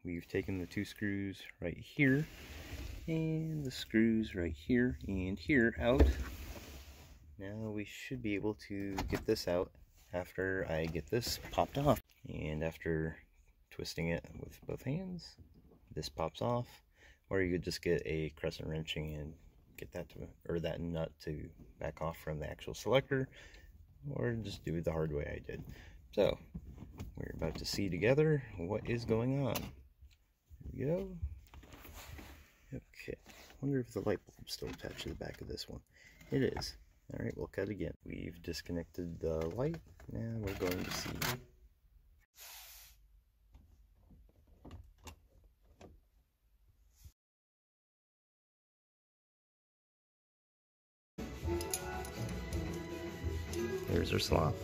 we've taken the two screws right here and the screws right here and here out. Now we should be able to get this out after I get this popped off. And after twisting it with both hands, this pops off. Or you could just get a crescent wrenching and get that to, or that nut to back off from the actual selector, or just do it the hard way I did. So we're about to see together what is going on. Here we go. Okay, wonder if the light bulb's still attached to the back of this one. It is. Alright, we'll cut again. We've disconnected the light. Now we're going to see. There's our slop.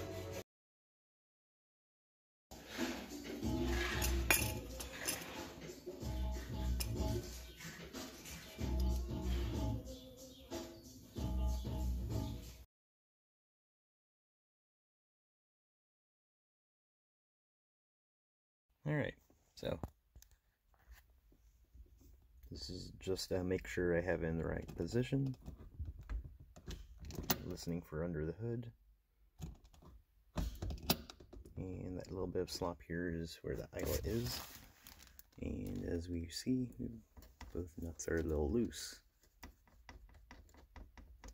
Alright, so this is just to make sure I have it in the right position. Listening for under the hood. And that little bit of slop here is where the eyelet is. And as we see, both nuts are a little loose.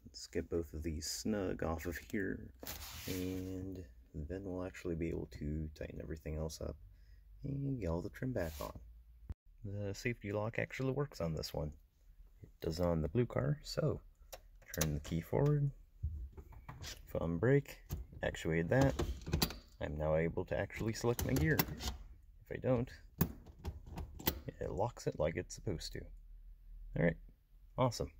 Let's get both of these snug off of here, and then we'll actually be able to tighten everything else up and get all the trim back on. The safety lock actually works on this one. It does on the blue car, so turn the key forward, thumb brake, actuate that. I'm now able to actually select my gear. If I don't, it locks it like it's supposed to. Alright, awesome.